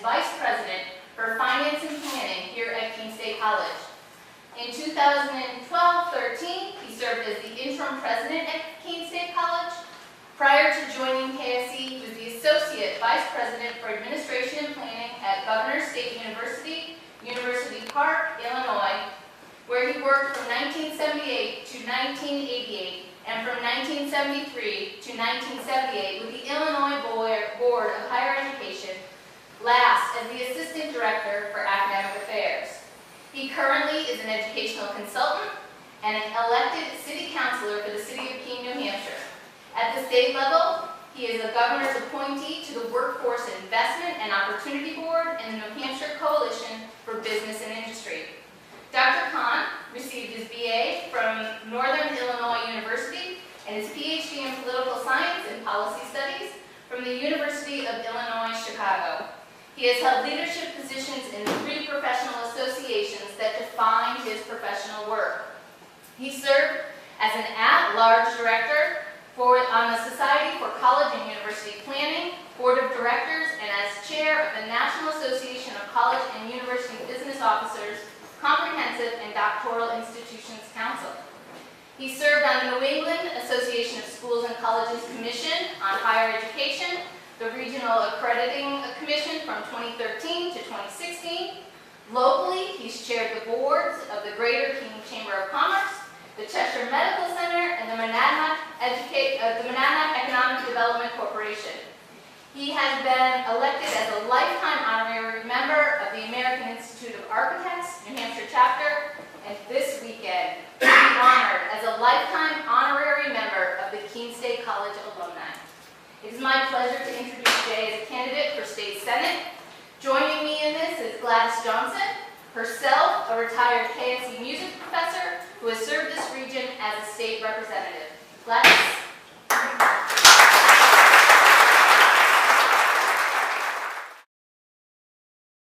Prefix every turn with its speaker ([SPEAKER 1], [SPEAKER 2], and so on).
[SPEAKER 1] Vice President for Finance and Planning here at Keene State College. In 2012-13, he served as the interim president at Keene State College. Prior to joining KSE, he was the Associate Vice President for Administration and Planning at Governor State University, University Park, Illinois, where he worked from 1978 to 1988 and from 1973 to 1978 with the Illinois Board of Higher Education, last as the Assistant Director for Academic Affairs. He currently is an educational consultant and an elected City Councilor for the City of Keene, New Hampshire. At the state level, he is a governor's appointee to the Workforce Investment and Opportunity Board and the New Hampshire Coalition for Business and Industry. Dr. Khan received his BA from Northern Illinois University and his PhD in Political Science and Policy Studies from the University of Illinois, Chicago. He has held leadership positions in 3 professional associations that define his professional work. He served as an at-large director on the Society for College and University Planning, Board of Directors, and as chair of the National Association of College and University Business Officers, Comprehensive and Doctoral Institutions Council. He served on the New England Association of Schools and Colleges Commission on Higher Education, the Regional Accrediting Commission from 2013 to 2016. Locally, he's chaired the boards of the Greater Keene Chamber of Commerce, the Cheshire Medical Center, and the Monadnock Economic Development Corporation. He has been elected as a lifetime honorary member of the American Institute of Architects, New Hampshire chapter, and this weekend he will be honored as a lifetime honorary member of the Keene State College alumni. It is my pleasure to introduce Jay as a candidate for State Senate. Joining me in this is Gladys Johnson, herself a retired KSE music professor who has served this region as a state representative. Gladys.